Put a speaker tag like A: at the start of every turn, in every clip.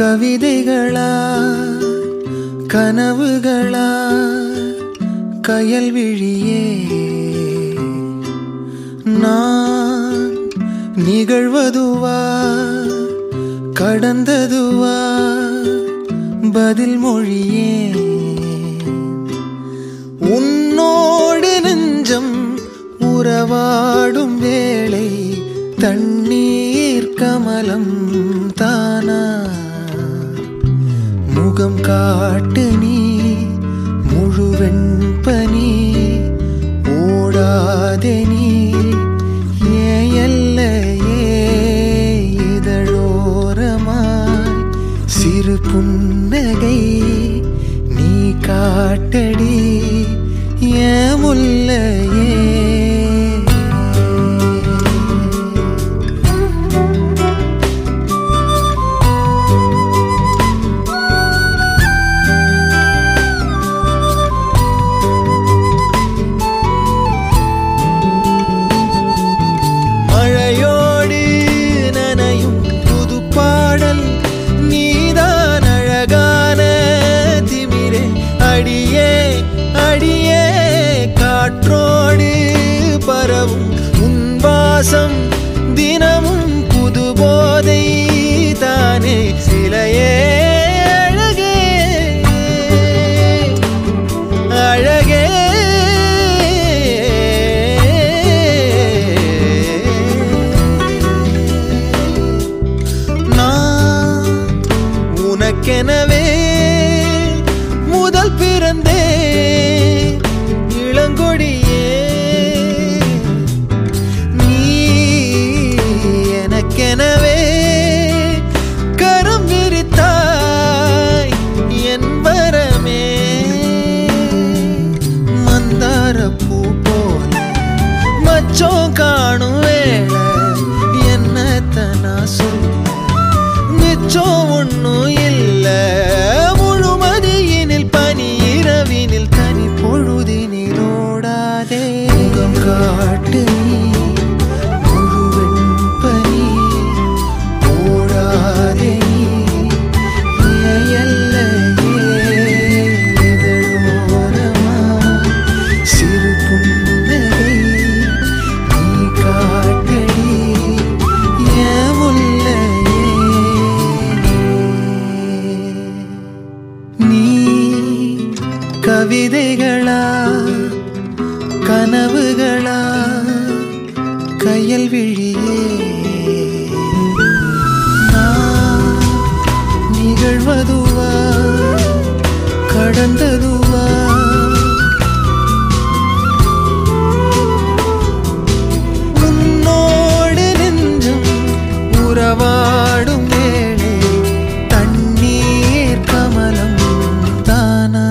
A: கவிதைகளா கனவுகளா கயல் விழியே நான் நிகழ்வதுவா கடந்ததுவா பதில் மொழியே உன்னோடு நெஞ்சம் உறவாடும் வேளை தண்ணீர் கமலம் தானா முகம் காட்டு நீ முழுவெண் பனி ஓடாதே நீ எல்லையே இதழோரமாய் சிறு புன்னகை நீ காட்டடி ஏன் முல்லையே உன்வாசம் தினமும் புது போதை தானே சிலையே அழகே அழகே நான் உனக்கெனவே முதல் பிறந்தே இளங்கொடியே எனவே கரம் விரித்தாய் என் வரமே மந்தார பூ போல மச்சம் காணும் வேளை என்னத்தனா சொல்ல மிச்சம் ஒன்னும் இல்ல முழுமதியினில் பனி இரவினில் தனி பொழுதினில் ஓடாதே முகம் காட்டு கவிதைகளா கனவுகளா கயல் விழியே நான் நிகழ்வதுவா கடந்ததுவா உன்னோடு நெஞ்சம் உறவாடும் வேளை தண்ணீர் கமலம் தானா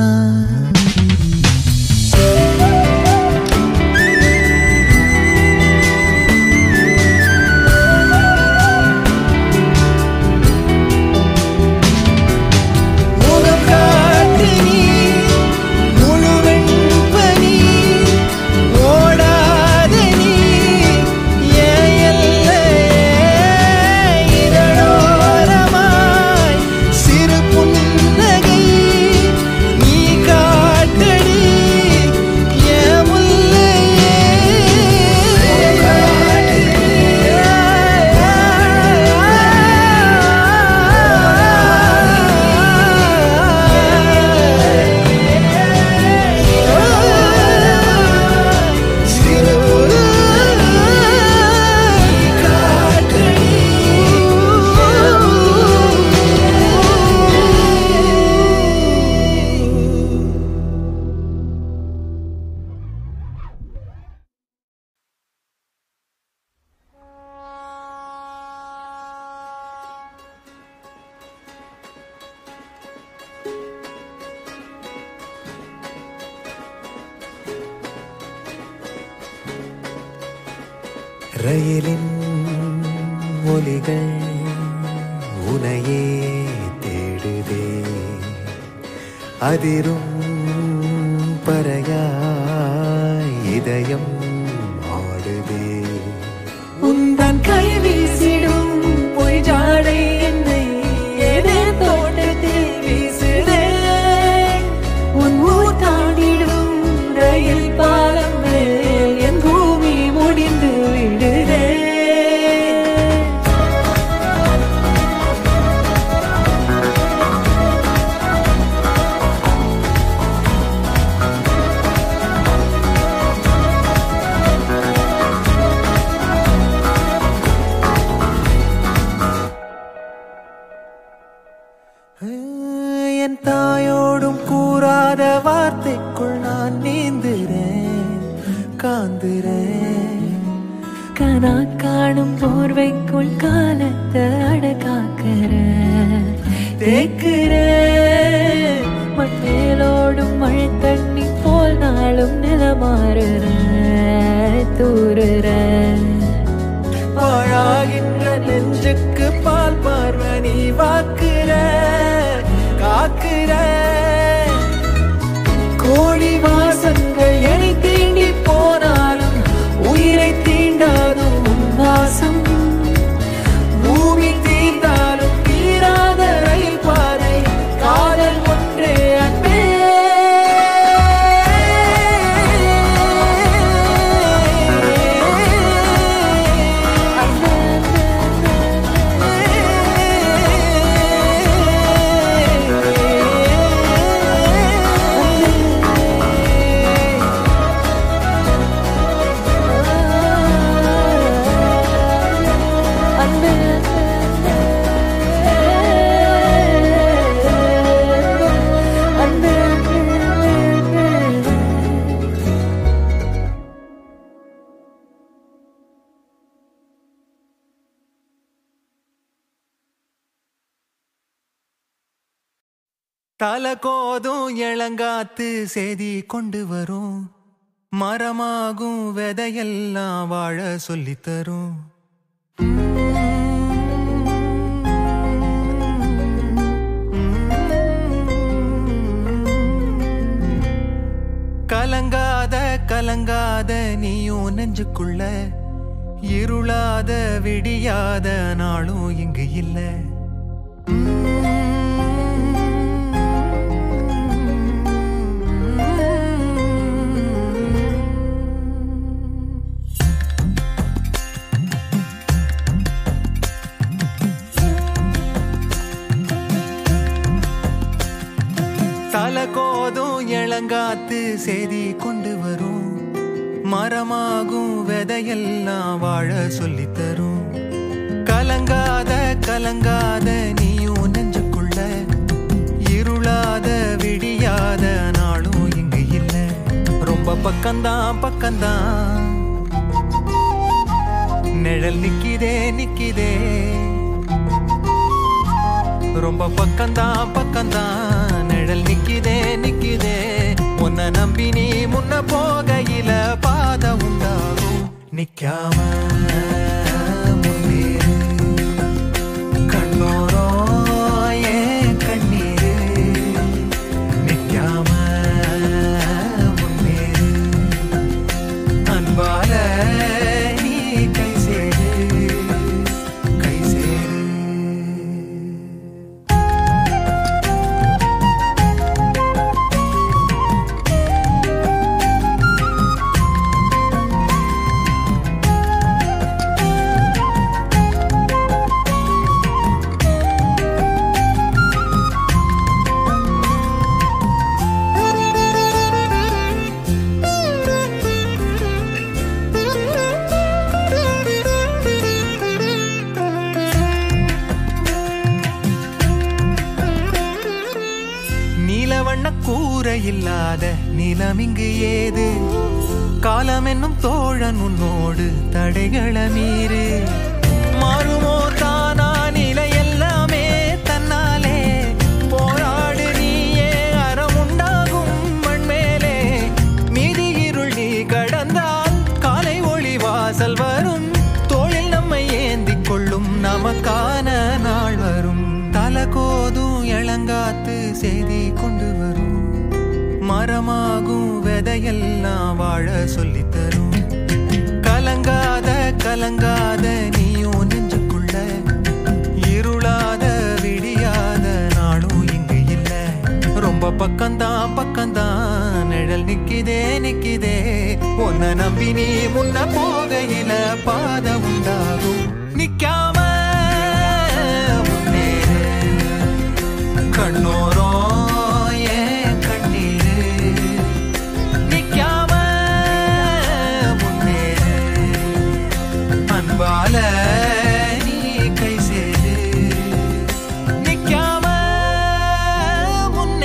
A: ரயிலின் ஒலிகள் உனையே தேடுதே அதிரும் பறையாய் இதயம் ஆடுதே உந்தன் கை வீசிடும் பொய் ஜாடை என்னை ஏதேதோ தாயோடும் கூறாத வார்த்தைக்குள் நான் நீந்துறேன் காந்துறேன்.
B: கனா காணும் போர்வைக்குள் காலத்தை அடக்காக்கிற தேக்குற மண்ணேலோடும் மழை தண்ணி போல் நாளும் நிலமாறுற தூறுற
A: பாழாகின்ற நெஞ்சுக்கு பால் பார்வை நீ வாக்குற காக்குற. கோழி வாசங்கள் என்னை தீண்டி போனாலும் உயிரை தீண்டாதும் வாசம். பூமி தீர்ந்தாலும் தீராத ரயில் பாதை காதல் ஒன்றே அன்பே. தல கோதும் இளங்காத்து செய்தி கொண்டு வரும். மரமாகும் விதையெல்லாம் வாழ சொல்லித்தரும். கலங்காத கலங்காத நீயும் நெஞ்சுக்குள்ள இருளாத விடியாத நாளும் இங்கு இல்ல. தல கோதும் இளங்காத்து செய்தி கொண்டு வரும். மரமாகும் விதையெல்லாம் வாழ சொல்லித்தரும். கலங்காத கலங்காத நீயும் நெஞ்சுக்குள்ள இருளாத விடியாத நாளும் இங்கு இல்ல. ரொம்ப பக்கம்தான் பக்கம்தான் நிழல் நிக்கிதே நிக்கிதே. ரொம்ப பக்கம்தான் பக்கம்தான் நிழல் நிக்கிதே நிக்கிதே. உன்னை நம்பி நீ முன்ன போகையில பாத உண்டாகும். நிக்காம முன்னேறு கண்ணோரோ ஏன் கண்ணீரு. நிக்காம முன்னேறு அன்பால நீ கை சேரு கை சேரு. கூரை இல்லாத நிலம் இங்கு ஏது. காலம் என்னும் தோழன் உன்னோடு தடைகள மீறு. மாறுமோ தானா நிலை எல்லாமே தன்னாலே. போராடு நீயே அறம் உண்டாகும் மண்மேலே. மீதி இருள் நீ கடந்தால் காலை ஒளி வாசல் வரும். தோளில் நம்மை ஏந்திக் கொள்ளும் நமக்கான நாள் வரும். தல கோதும் இளங்காத்து செய்தி கொண்டு வரும். மரமாகும் விதையெல்லாம் வாழ சொல்லித்தரும். கலங்காத கலங்காத நீயும் நெஞ்சுக்குள்ள இருளாத விடியாத நாளும் இங்கு இல்ல. ரொம்ப பக்கம்தான் பக்கம்தான் நிழல் நிக்கிதே நிக்கிதே. உன்னை நம்பி நீ முன்ன போகையில பாத உண்டாகும். நிக்காம முன்னேறு கண்ணோரோ ஏன் கண்ணீரு. நிக்காம முன்னேறு அன்பால நீ கை சேரு. நிக்காம முன்னேறு.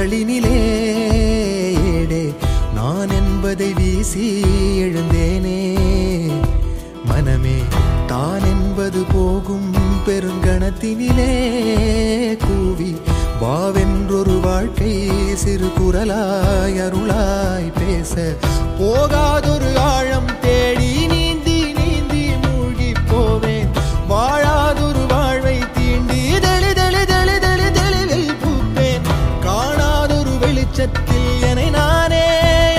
A: இதழினிலே ஏடே நான் என்பதை வீசி எழுந்தேனே மனமே தான் என்பது போகும் பெருங்கணத்தினிலே கூவி வாவென்றொரு வாழ்க்கை சிறு குரலாய் அருளாய் பேச போகாதொரு ஆழம் தேடி நீந்தி நீந்தி மூழ்கி போவேன் வாழாதொரு வாழ்வை தீண்டி தெளிவில் பூப்பேன் காணாதொரு வெளிச்சத்தில் என்னை நானே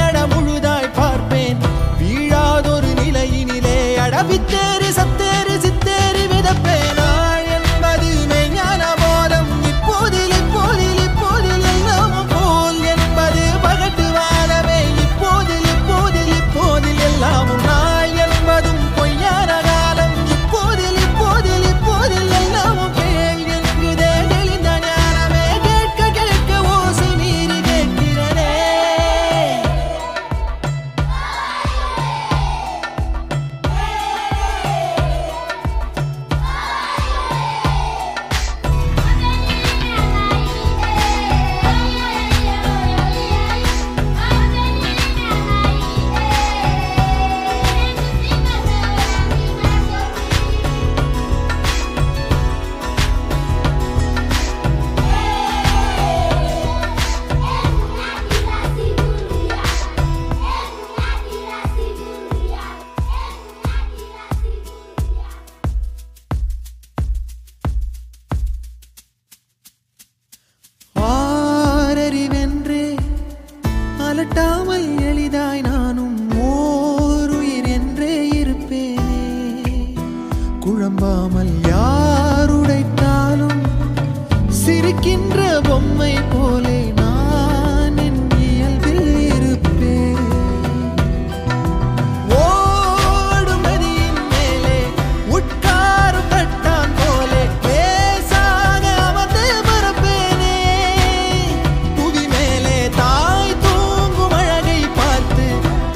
A: அடமுழுதாய் பார்ப்பேன் வீழாதொரு நிலையினிலே அடவித்தேறி சத்தேறி சித்தேறி விதப்பேன் நாள் என்பது மெய்ஞான போதம் இப்போதில் எல்லாம் போல் என்பது பகட்டுவாதமே இப்போதில் எல்லாமும் நாள் என்பதும் பொய்யான காலம் இப்போதில் எல்லாமும் கேள் என்குதே தெளிந்த ஞானமே கேட்க ஓசை மீறி கேட்கிறனே ஆரறிவென்றே அலட்டாமல் எளிதாய் நானும் ஓருயிர் என்றே இருப்பேனே குழம்பாமல் யாருடைத்தாலும் சிரிக்கின்ற பொம்மை போலே நான் என் இயல்பில் இருப்பேன் ஓடும் நதியின் மேலே உட்காரும் கட்டான் போலே லேசாக அமர்ந்து பரப்பேனே புவி மேலே தாய் தூங்கும் அழகை பார்த்து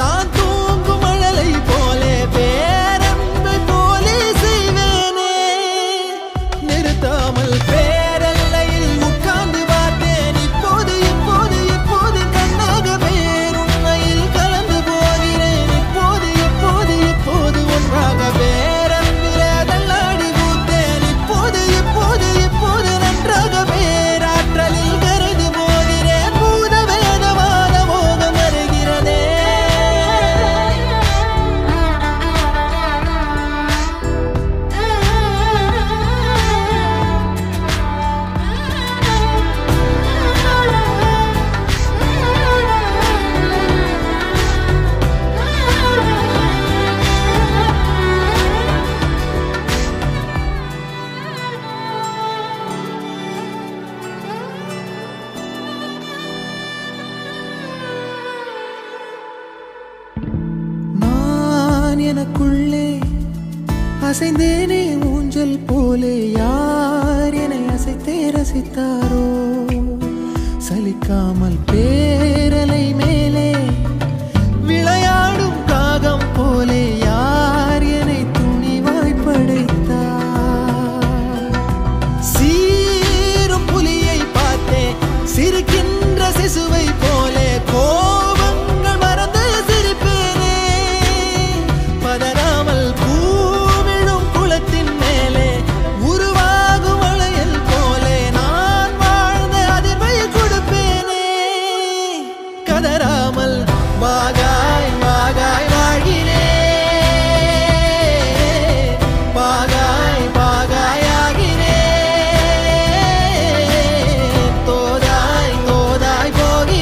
A: தான் தூங்கும் அழலை போலே பேரன்பை போலே செய்வேனே நிறுத்தாமல் பேரல்லையில் உட்கார்ந்து பார்த்தேன் இப்போது கண்ணாக பேருண்மையில் கலந்து போகிறேன் இப்போது ஒன்றாக பேரன்பில தள்ளாடி பூத்தேன் இப்போது நன்றாக பேராற்றலில் கரைந்து போகிறேன் பூத வேதவாத மோகம் வருகிறதே நான் எனக்குள்ளே அசைந்தேனே ஊஞ்சல் போலே யார் என்னை அசைத்தே ரசித்தாரோ சலிக்காமல் பேரலை மேலே விளையாடும் காகம் போலே யார் என்னை துணிவாய் படைத்தார் சீரும் புலியை பார்த்தே சிரிக்கின்ற சிசுவை போலே கோபங்கள் மறந்து சிரிப்பேனே பதறாமல் பூவிழும் குளத்தின் மேலே உருவாகும் வளையல் போலே நான் வாழ்ந்த அதிர்வை கொடுப்பேனே கதறாமல் வாகாய் வாழ்கிறே பாகாய் ஆகிறே தோதாய் போகிறே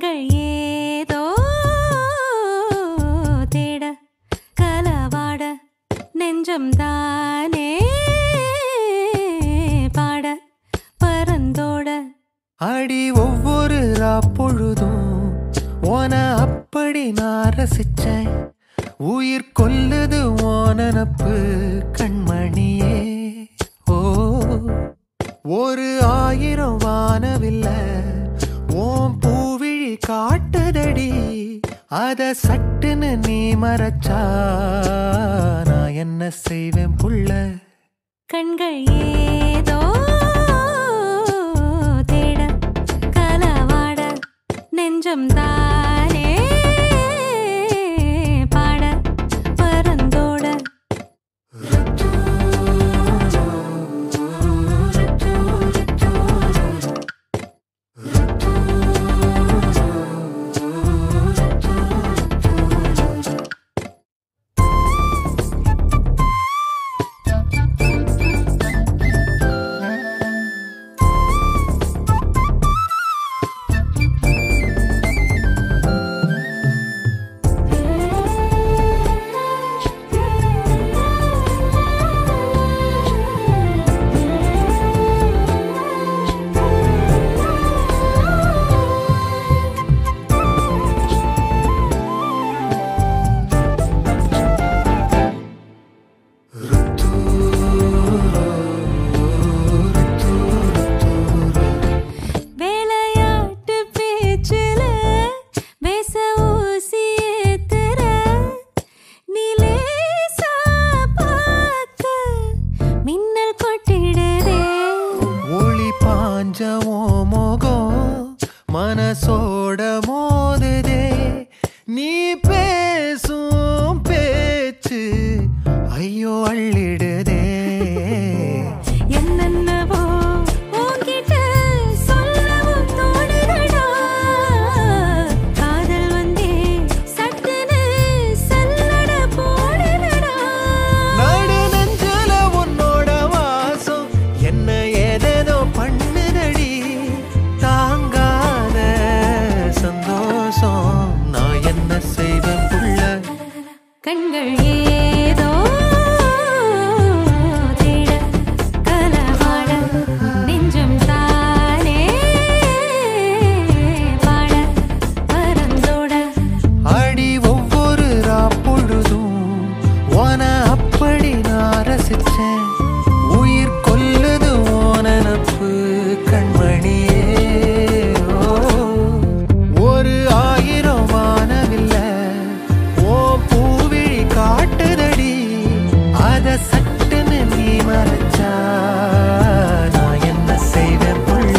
B: கண்கள் ஏதோ தேட கலவாட நெஞ்சம் தானே பாட பறந்தோட
A: அடி ஒவ்வொரு பொழுதும் ஓன அப்படி நான் ரசிச்சேன் உயிர் கொல்லுது ஓனப்பு கண்மணியே ஓ ஒரு 1000 வானவில்ல ஓம் பூவிழி காட்டுதடி அத சட்டுன்னு நீ மறைச்சா நான் என்ன செய்வேன் புள்ள
B: கண்கள் ஏதோ தேட கலவாட நெஞ்சம் தானே பாட பறந்தோட
A: மனசோட மோதுதே நீ பேசும் பேச்சு ஐயோ அள்ளிடுதே
B: என்னென்னவோ உன்கிட்ட சொல்லவும் தோணுதடா காதல் வந்தே சட்டுன்னு சல்லட போடுதடா
A: நடு நெஞ்சில உன்னோட வாசம் என்ன ஏதேதோ பண்ணுதடி தாங்காத சந்தோஷம் நான் என்ன செய்வேன் புள்ள
B: கண்கள் ஏதோ தேட கலவாட நெஞ்சம் தானே பாட பறந்தோட
A: அடி ஒவ்வொரு பொழுதும் ஓன அப்படி நான் ரசிச்சேன் உயிர் கொல்லுது ஓனப்பு கண்மணியே ஒரு 1000 வானவில்ல ஓ பூவிழி காட்டுதடி அத சட்டுன்னு நீ மறைச்சா நான் என்ன செய்வேன் புள்ள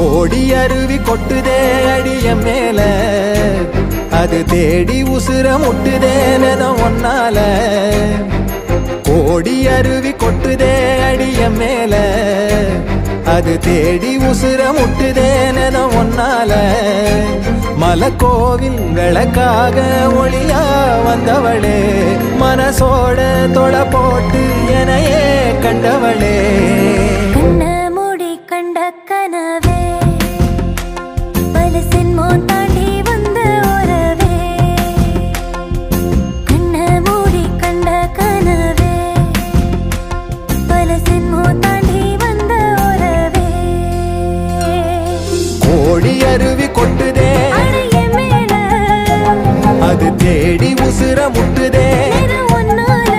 A: ஓடி அருவி கொட்டுதே அடிய மேல அது தேடி உசுர முட்டுதே நெதம் ஒன்னால ஓடி அருவி கொட்டுதே அடிய மேல அது தேடி உசுர முட்டுதே நெதம் ஒன்னால மலக்கோவில் விளக்காக ஒளியா வந்தவளே மனசோட தொட போட்டு எனையே கண்டவளே
B: கண்ண மூடி கண்ட கனவே பலசின் மோன் தாண்டி வந்த உறவே கண்ண மூடி கண்ட கனவே பலசின் மோன் தாண்டி வந்த உறவே
A: ஓடி அருவி கொட்டுதே
B: அடைய மேல
A: அது தேடி உசுர முட்டுதே
B: ஒன்னால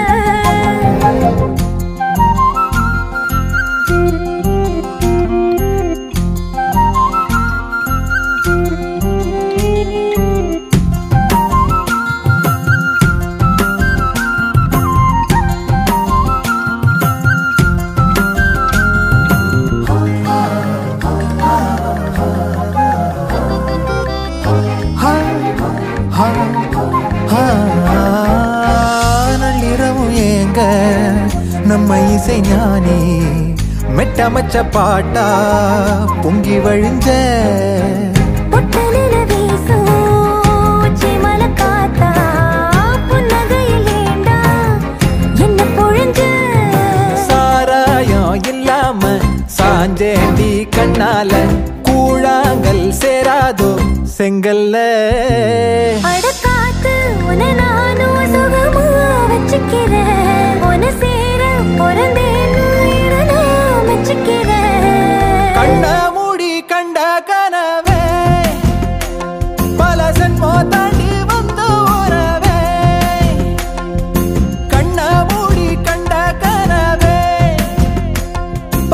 A: நம்ம இசை ஞானி மெட்டமச்ச பாட்டா பொங்கி வழிஞ்ச சாராயம் இல்லாம சாஞ்சேண்டி கண்ணால கூழாங்கல் சேராதோ செங்கல்ல
B: அடக்காத்து உன நானும் சுகமா வச்சுக்கிறேன் உன சேர பொறந்தேன்னு நான் வச்சுக்கிறேன்
A: கண்ண மூடி கண்ட கனவே பல சென்மோ தாண்டி வந்த உறவே கண்ண மூடி கண்ட கனவே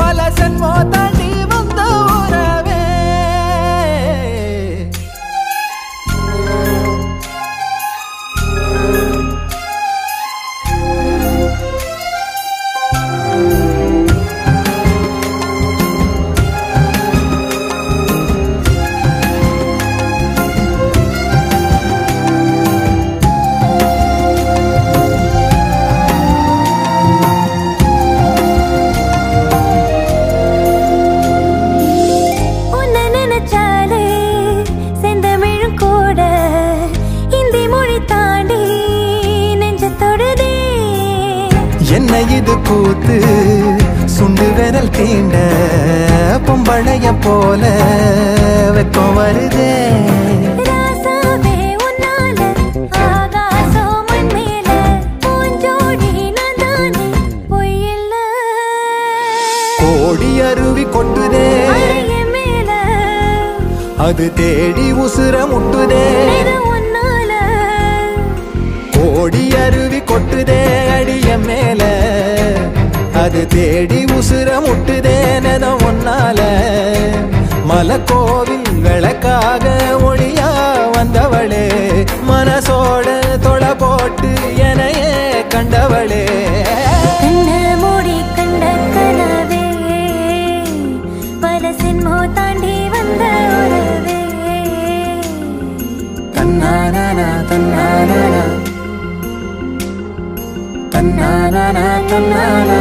A: பல சென்மோ தாண்டி வந்த உறவே என்ன இது கூத்து சுண்டு விரல் தீண்ட பொம்பளைய போல வெப்பம் வருதே கோடி அருவி கொட்டுதே அது தேடி உசுர முட்டுதே கோடி அருவி கொட்டுதே அடிய மேல அது தேடி உசுர முட்டுதே நெதம் ஒன்னால மலக்கோவில் விளக்காக ஒளியா வந்தவளே மனசோட தொலை போட்டு எனையே கண்டவளே
B: மூடி கண்ட கனவே பல சென்மோ தாண்டி வந்த உறவே
A: தன்னானா தன்னானா தன்னானா தன்னானா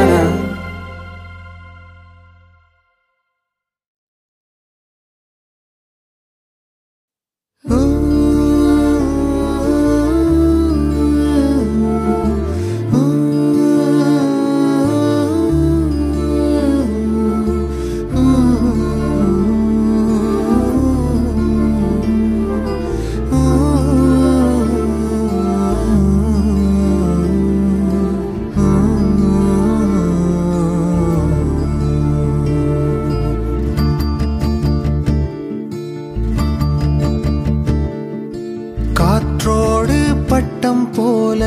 A: காற்றோடு பட்டம் போல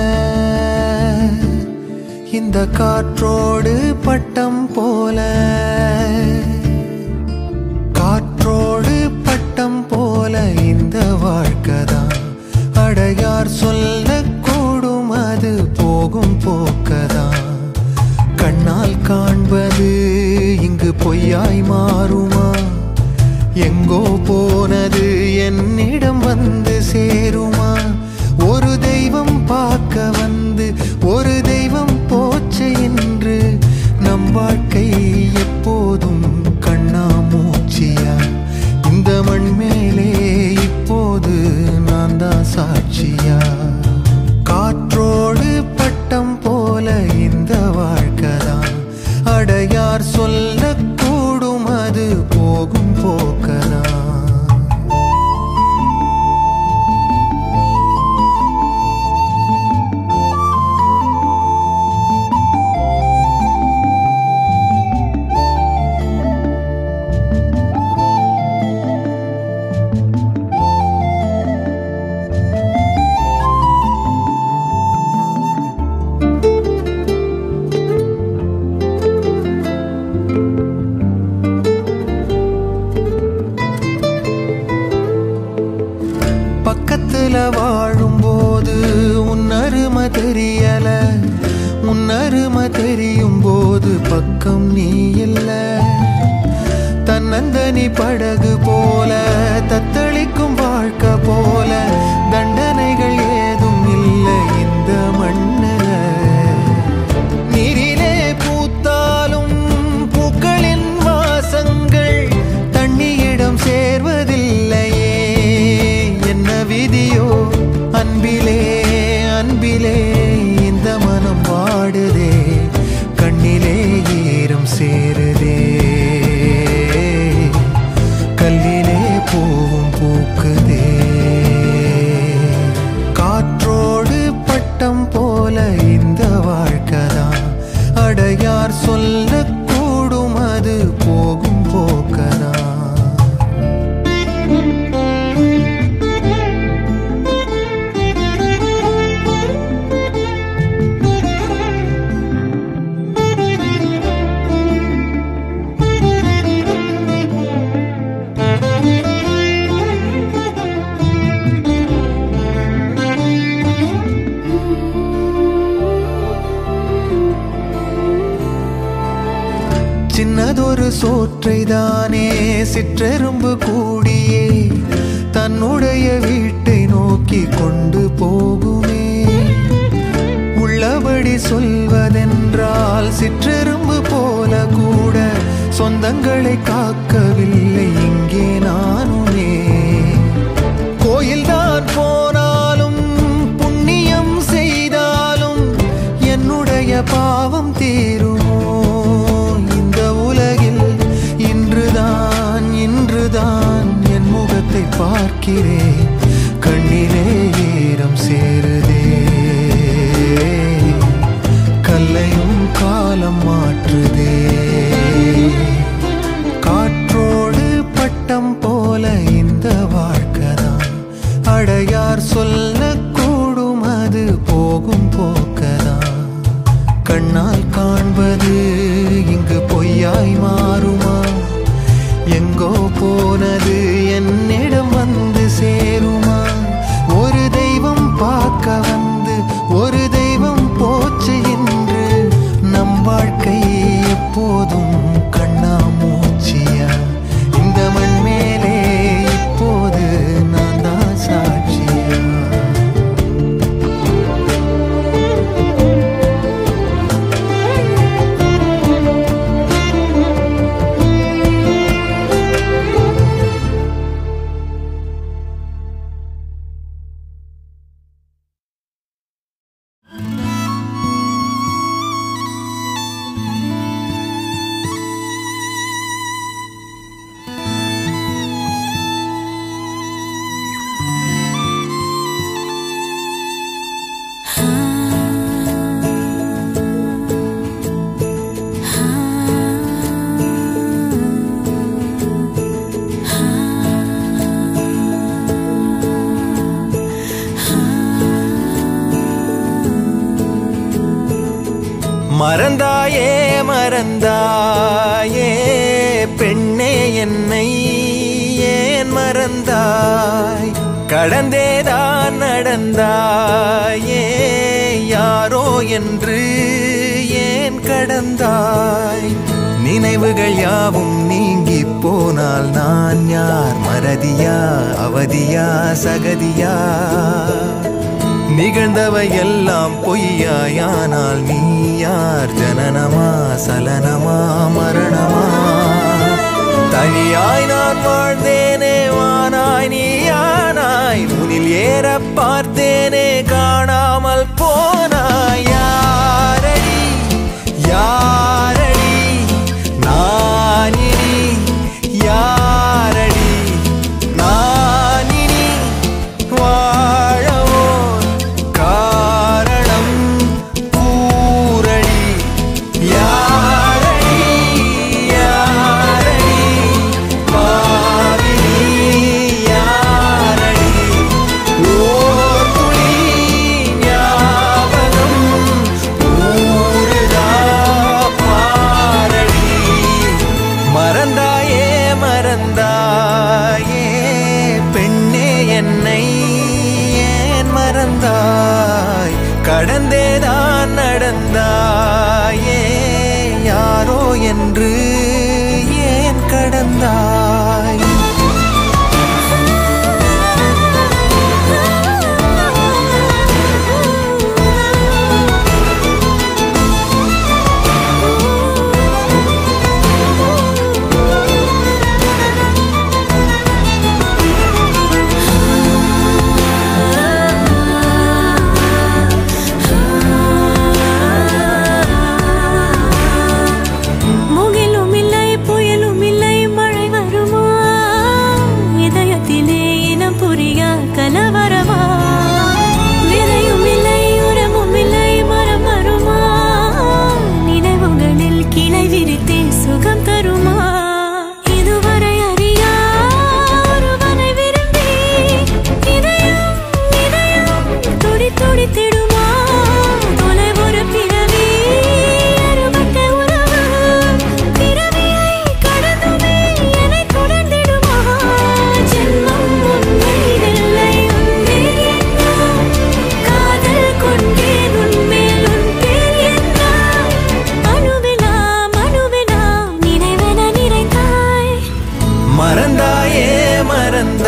A: இந்த காற்றோடு பட்டம் போல காற்றோடு பட்டம் போல இந்த வாழ்க்கைதான் அடையார் சொல்லக்கூடும் அது போகும் போக்கதான் கண்ணால் காண்பது இங்கு பொய்யாய் மாறுமா எங்கோ போனது என்னிடம் வந்து சேருமா ஒரு தெய்வம் பார்க்க வந்து ஒரு தெய்வம் போச்சு என்று நம் வாழ்க்கை எப்போதும் கண்ணாமூச்சியா இந்த மண் மேலே இப்போது நான் தான் சாட்சியா காற்றோடு பட்டம் போல இந்த வாழ்க்கைதான் அடையார் சொல்லக்கூடும் அது போகும் போக்கதான் வாழும்போது உன்னருமை தெரியல உன்னருமை தெரியும் போது பக்கம் நீ இல்ல தன்னந்தனி படகு போல தத்தளிக்கும் வாழ்க்கை போல தண்டனைகள் ஏதும் இல்லை இந்த மண்ணில நீரிலே பூ சோற்றைதானே சிற்றெரும்பு கூடியே தன்னுடைய வீட்டை நோக்கி கொண்டு போகுமே. உள்ளபடி சொல்வதென்றால் சிற்றெரும்பு போல கூட சொந்தங்களை காக்கவில்லை இங்கே நானுமே. கோயில்தான் போனாலும் புண்ணியம் செய்தாலும் என்னுடைய பாவம் தீருமோ? இந்த உலகில் இன்றுதான் என் முகத்தை பார்க்கிறேன், கண்ணிலே ஈரம் சேருதே. கல்லையும் காலம் மாற்றுதே. காற்றோடு பட்டம் போல இந்த வாழ்க்கைதான், அடையார் சொல்லக்கூடும் அது போகும் போக்கதான். கண்ணால் காண்பது இங்கு பொய்யாய் மாறுமா? எங்கோ போனது என்னிடம் வந்து சேருமா? ஒரு தெய்வம் பார்க்க வந்து ஒரு தெய்வம் போச்சு என்று நம் வாழ்க்கை எப்போதும் கண்ணாமூச்சியா? இந்த மண் மேலே இப்போது நான் தான் சாட்சியா? மறந்தாயே மறந்தாயே பெண்ணே என்னை ஏன் மறந்தாய்? கடந்தேதான் நடந்தாயே யாரோ என்று ஏன் கடந்தாய்? நினைவுகள் யாவும் நீங்கி போனால் நான் யார்? மறதியா அவதியா சகதியா? நிகழ்ந்தவை எல்லாம் பொய்யாயானால் நீ யார்? ஜனனமா சலனமா மரணமா? தனியாய் நான் வாழ்ந்தேனே வானாய் நீயானாய், உனில் ஏற பார்த்தேனே காணாமல் போனாய். யாரடி யாரடி நான் இனி? யாரடி நான் இனி? வாழவோ காரணம் கூறடி. யாரடி யாரடி பாவினி? யாரடி ஓர் துளி ஞாபகம் ஊறுதா பாரடி? மறந்தாயே மறந்தாயே பெண்ணே என்னை ஏன் மறந்தாய்? கடந்தேதான் நடந்தாயே யாரோ என்று ஏன் கடந்தாய்?
B: முகிலும்
A: மறந்த